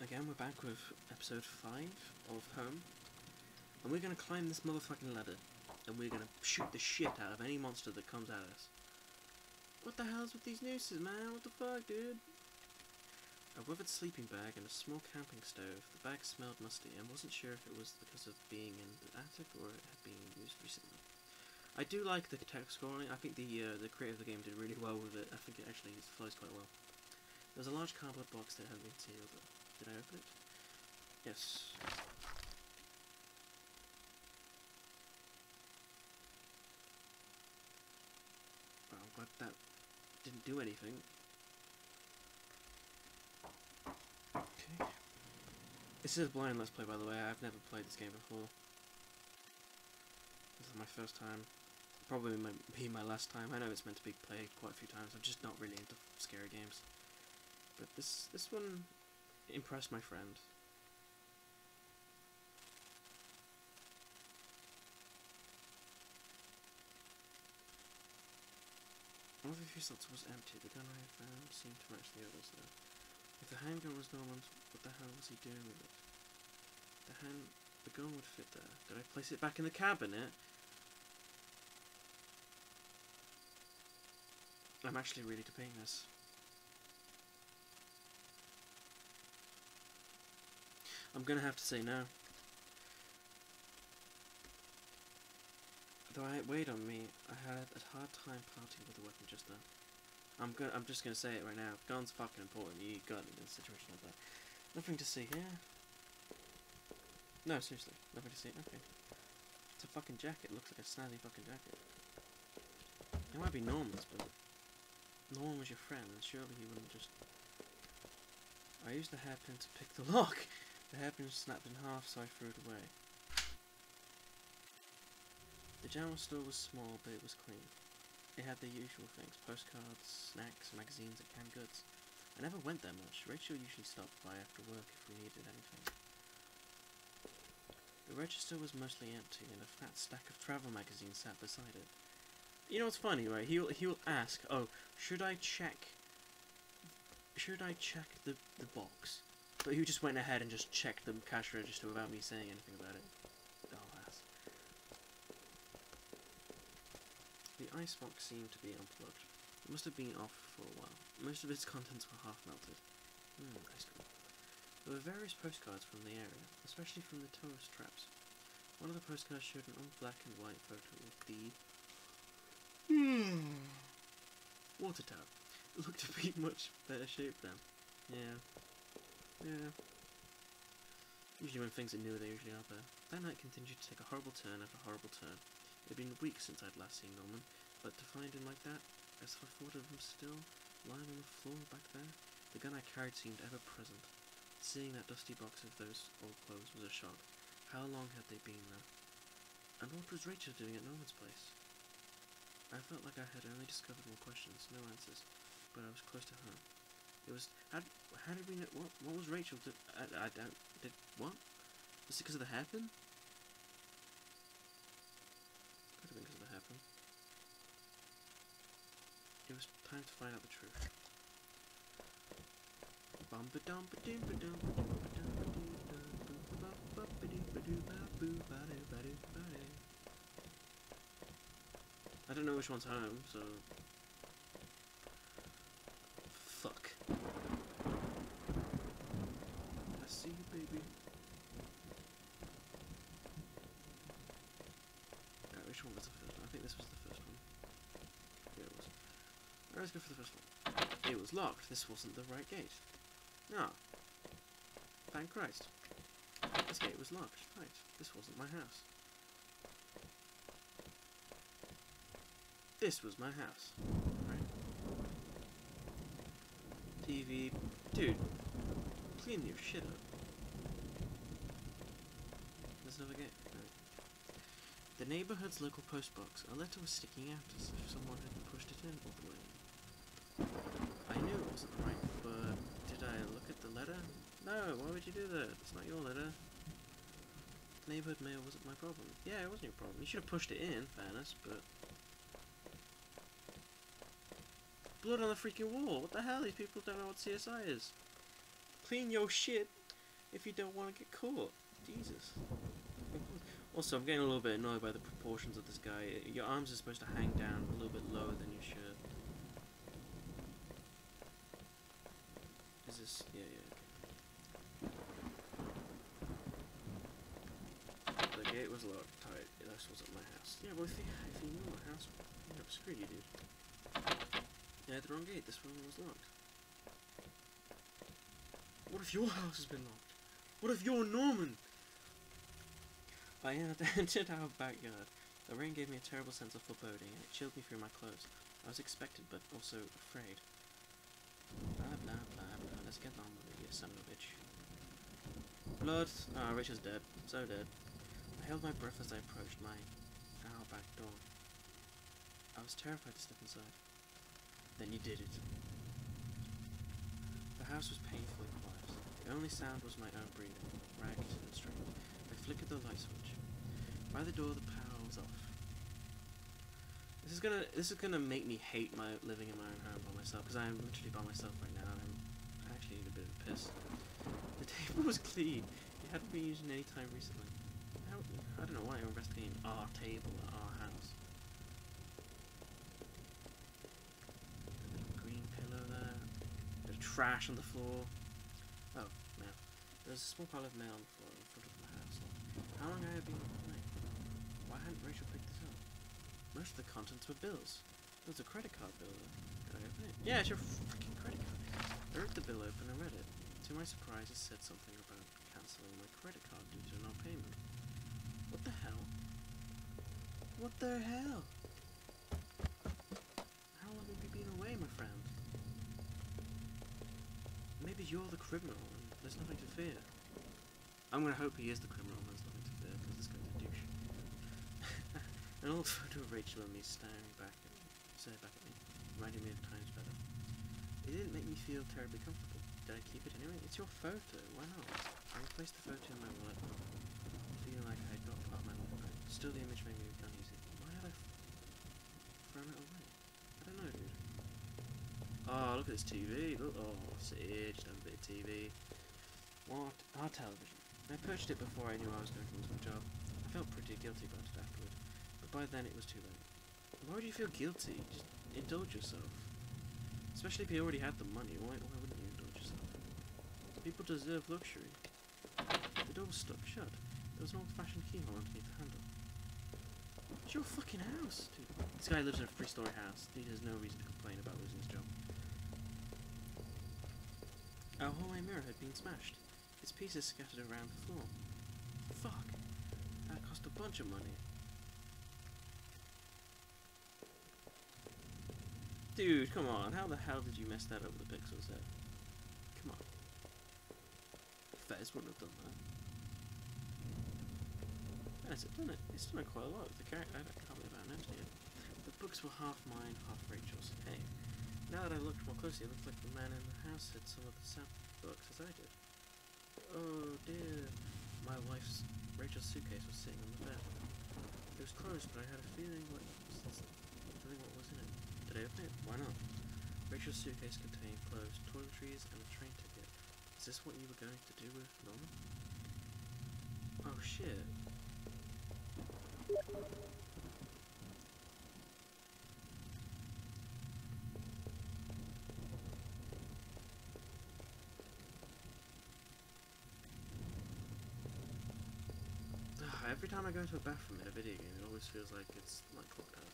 Again, we're back with episode 5 of Home, and we're gonna climb this motherfucking ladder, and we're gonna shoot the shit out of any monster that comes at us. What the hell's with these nooses, man? What the fuck, dude? A withered sleeping bag and a small camping stove. The bag smelled musty, and wasn't sure if it was because of being in the attic or it had been used recently. I do like the text scrolling. I think the creator of the game did really well with it. I think it actually flows quite well. There's a large cardboard box that hadn't been sealed. Did I open it? Yes. Well, I'm glad that didn't do anything. Okay. This is a blind Let's Play, by the way. I've never played this game before. This is my first time. Probably might be my last time. I know it's meant to be played quite a few times. I'm just not really into scary games. But this one impressed my friend. One of the few slots was empty. The gun I had found seemed to match the others, though. If the handgun was Norman's, what the hell was he doing with it? The gun would fit there. Did I place it back in the cabinet? I'm actually really debating this. I'm gonna have to say no. Though it weighed on me, I had a hard time parting with the weapon just now. I'm just gonna say it right now. Gun's fucking important. You got it in a situation like that. Nothing to see here. No, seriously, nothing to see. Okay. It's a fucking jacket. It looks like a snazzy fucking jacket. It might be Norman's, but Norman was your friend, and surely he wouldn't just... I used the hairpin to pick the lock. The hairpin snapped in half, so I threw it away. The general store was small, but it was clean. It had the usual things: postcards, snacks, magazines, and canned goods. I never went there much. Rachel usually stopped by after work if we needed anything. The register was mostly empty, and a fat stack of travel magazines sat beside it. You know what's funny, right? He'll ask, "Oh, should I check the box?" But he just went ahead and just checked the cash register without me saying anything about it. Oh, ass. The icebox seemed to be unplugged. It must have been off for a while. Most of its contents were half melted. Ice cream. There were various postcards from the area, especially from the tourist traps. One of the postcards showed an old black and white photo of the water tower. It looked to be much better shape then. Yeah. Usually when things are new, they usually are better. That night continued to take a horrible turn after horrible turn. It had been weeks since I'd last seen Norman, but to find him like that, as if I thought of him still, lying on the floor back there, the gun I carried seemed ever present. Seeing that dusty box of those old clothes was a shock. How long had they been there? And what was Rachel doing at Norman's place? I felt like I had only discovered more questions, no answers, but I was close to home. It was... How did we know... What was Rachel do... I don't... Did... What? Was it because of the hairpin? Could have been because of the hairpin. It was time to find out the truth. I don't know which one's home, so... Fuck. I see you, baby. Alright, which one was the first one? I think this was the first one. Yeah, it was. Alright, let's go for the first one. It was locked. This wasn't the right gate. Ah. Thank Christ. This gate was locked. Right. This wasn't my house. This was my house. Right. TV. Dude. Clean your shit up. There's another gate. Right. The neighborhood's local postbox. A letter was sticking out as if someone had pushed it in all the way. I knew it wasn't right, but did I look at the letter? No, why would you do that? It's not your letter. The neighborhood mail wasn't my problem. Yeah, it wasn't your problem. You should have pushed it in, fairness, but... Blood on the freaking wall! What the hell? These people don't know what CSI is. Clean your shit if you don't want to get caught. Jesus. Also, I'm getting a little bit annoyed by the proportions of this guy. Your arms are supposed to hang down a little bit lower than your shirt. Is this... yeah, okay. The gate was locked tight. This wasn't my house. Yeah, well, if you knew my house, you know, screw you, dude. You had the wrong gate. This one was locked. What if your house has been locked? What if you're Norman? I entered our backyard. The rain gave me a terrible sense of foreboding, and it chilled me through my clothes. I was expected, but also afraid. Blah, blah, blah, blah. Let's get on with it, you son of a bitch. Blood. Ah, Rachel's dead. So dead. I held my breath as I approached our back door. I was terrified to step inside. Then you did it. The house was painfully quiet. The only sound was my own breathing, ragged and strange. I flickered the light switch. By the door, the power was off. This is gonna make me hate my living in my own home by myself, because I am literally by myself right now. And I actually need a bit of a piss. The table was clean. It hadn't been used in any time recently. I don't know why I'm investigating our table at our house. A little green pillow there. A bit of trash on the floor. Oh, mail. There's a small pile of mail on the floor in front of my house. How long had I been away? Why hadn't Rachel picked this up? Most of the contents were bills. There was a credit card bill there. Did I open it? Yeah, it's your freaking credit card. I ripped the bill open and read it. To my surprise, it said something about cancelling my credit card due to non-payment. What the hell? What the hell? How long have you been away, my friend? Maybe you're the criminal and there's nothing to fear. I'm gonna hope he is the criminal and there's nothing to fear, because this guy's a douche. An old photo of Rachel and me staring back at me, reminding me of times better. It didn't make me feel terribly comfortable. Did I keep it anyway? It's your photo, why not? I replaced the photo in my wallet, feeling like I had got part of my wallet back. Still, the image made me uneasy. Why had I thrown it away? I don't know, dude. Oh, look at this TV. Look, oh, Sage, done a bit of TV. What? Our television. I purchased it before I knew I was going to lose my job. I felt pretty guilty about it afterward, but by then it was too late. Why would you feel guilty? Just indulge yourself. Especially if you already had the money, why wouldn't you indulge yourself? People deserve luxury. The door was stuck shut. There was an old-fashioned keyhole underneath the handle. It's your fucking house, dude. This guy lives in a three-story house. He has no reason to complain about losing his job. Our hallway mirror had been smashed. Its pieces scattered around the floor. Fuck. That cost a bunch of money. Dude, come on. How the hell did you mess that up with the pixels there? Come on. Fez wouldn't have done that. Yes, it's done it quite a lot with the character. I can't believe I mentioned it. The books were half mine, half Rachel's. Hey, now that I looked more closely, it looked like the man in the house had some of the same books as I did. Oh dear. My wife's, Rachel's suitcase was sitting on the bed. It was closed, but I had a feeling what was in it. Did I open it? Why not? Rachel's suitcase contained clothes, toiletries, and a train ticket. Is this what you were going to do with Norman? Oh shit. Every time I go to a bathroom in a video game, it always feels like it's like clogged out.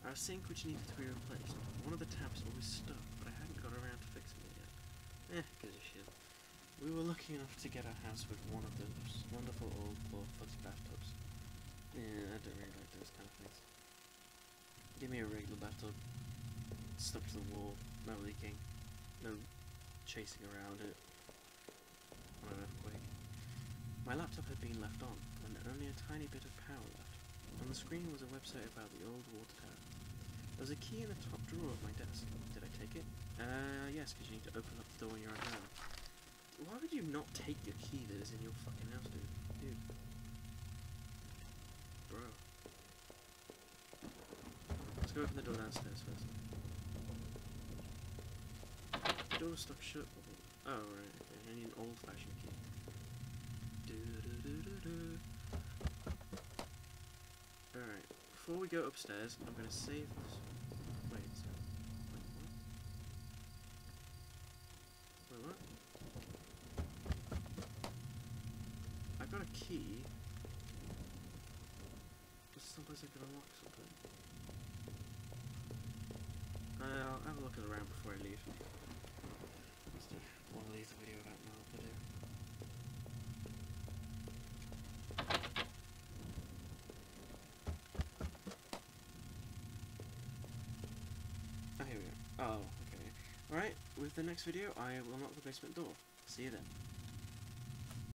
Our sink, which needed to be replaced. One of the taps always stuck, but I hadn't got around to fixing it yet. Gives a shit. We were lucky enough to get a house with one of those wonderful old claw-footed bathtubs. Yeah, I don't really like those kind of things. Give me a regular bathtub, stuck to the wall, no leaking, no chasing around it on an earthquake. My laptop had been left on, and only a tiny bit of power left. On the screen was a website about the old water tower. There was a key in the top drawer of my desk. Did I take it? Yes, because you need to open up the door on your own hand. Why would you not take your key that is in your fucking house, dude? Dude. Bro. Let's go open the door downstairs first. The door was stuck shut. Oh, right, okay. I need an old-fashioned key. Alright, before we go upstairs, I'm gonna save this. Wait, what? I got a key. There's someplace I can unlock something. I'll have a look around before I leave. Just want to leave the video without no video. Oh, here we go. Oh, okay. Alright, with the next video, I will unlock the basement door. See you then.